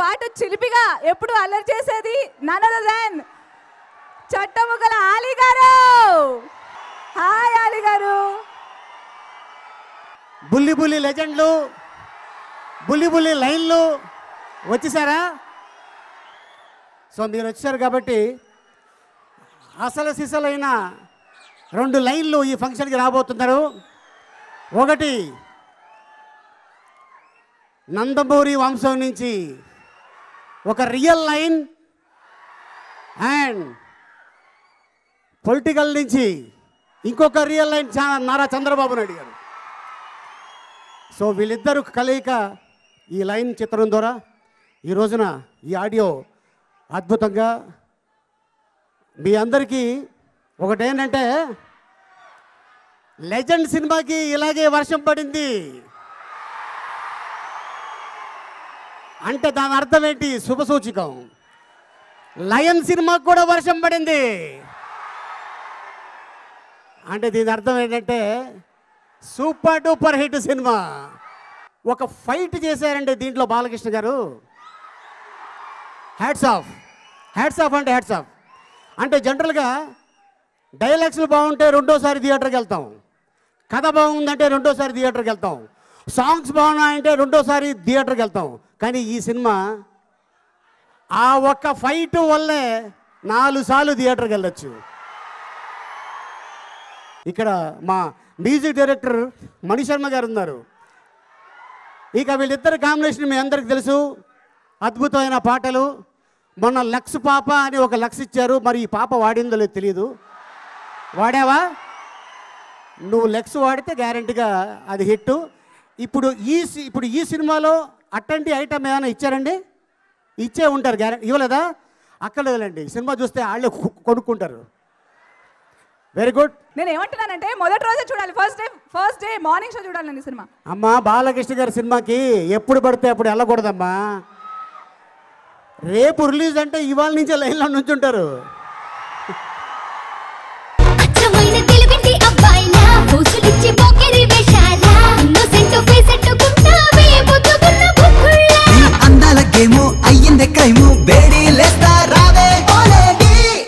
పాటు చిలిపిగా ఎప్పుడు అల్లరి చేసేది నన్ అదర్ దెన్ చట్టముక్కల ఆలీ గారు. హాయ్ ఆలీ గారు. బుల్లి బుల్లి లెజెండ్లు, బుల్లి బుల్లి లైన్లు వచ్చేసారా? సో మీరు వచ్చారు కాబట్టి అసలు సిసలైన 2 లైన్లు ఈ ఫంక్షన్కి రాబోతున్నారు. ఒకటి నందమూరి వంశం నుంచి ఒక రియల్ లైన్, అండ్ పొలిటికల్ నుంచి ఇంకొక రియల్ లైన్ నారా చంద్రబాబు నాయుడు గారు. సో వీళ్ళిద్దరూ కలయిక ఈ లైన్ చిత్రం ద్వారా ఈ రోజున ఈ ఆడియో అద్భుతంగా మీ అందరికీ ఒకటేంటంటే, లెజెండ్ సినిమాకి ఇలాగే వర్షం పడింది అంటే దాని అర్థం ఏంటి? శుభసూచికం. లయన్ సినిమాకి కూడా వర్షం పడింది అంటే దీని అర్థం ఏంటంటే సూపర్ డూపర్ హిట్ సినిమా. ఒక ఫైట్ చేశారండి దీంట్లో బాలకృష్ణ గారు. హ్యాట్స్ ఆఫ్, హ్యాట్స్ ఆఫ్ అంటే హ్యాట్స్ ఆఫ్. అంటే జనరల్గా డైలాగ్స్లు బాగుంటే రెండోసారి థియేటర్కి వెళ్తాం, కథ బాగుందంటే రెండోసారి థియేటర్కి వెళ్తాం, సాంగ్స్ బాగున్నాయంటే రెండోసారి థియేటర్కి వెళ్తాం. కానీ ఈ సినిమా ఆ ఒక్క ఫైట్ వల్లే 4 సార్లు థియేటర్కి వెళ్ళొచ్చు. ఇక్కడ మా మ్యూజిక్ డైరెక్టర్ మణిశర్మ గారు ఉన్నారు. ఇక వీళ్ళిద్దరి కాంబినేషన్ మీ అందరికి తెలుసు, అద్భుతమైన పాటలు. మొన్న లక్స్ పాప అని ఒక లక్స్ ఇచ్చారు, మరి ఈ పాప వాడిందో లేదు తెలియదు. వాడావా? నువ్వు లెక్స్ వాడితే గ్యారంటీగా అది హిట్. ఇప్పుడు ఈ సినిమాలో అట్టంటి ఐటమ్ ఏమైనా ఇచ్చారండి? ఇచ్చే ఉంటారు, గ్యారంటీ. ఇవ్వలేదా? అక్కడ లేదండి, సినిమా చూస్తే వాళ్ళే కొనుక్కుంటారు. Very good. నేను ఏమంటున్నానంటే మొదటి రోజే చూడాలి, ఫస్ట్ డే మార్నింగ్ షో చూడాలండి సినిమా. అమ్మా, బాలకృష్ణ గారి సినిమాకి ఎప్పుడు పడితే అప్పుడు వెళ్ళకూడదమ్మా. రేపు రిలీజ్ అంటే ఇవాళ నుంచే లైన్లో నుంచుంటారు.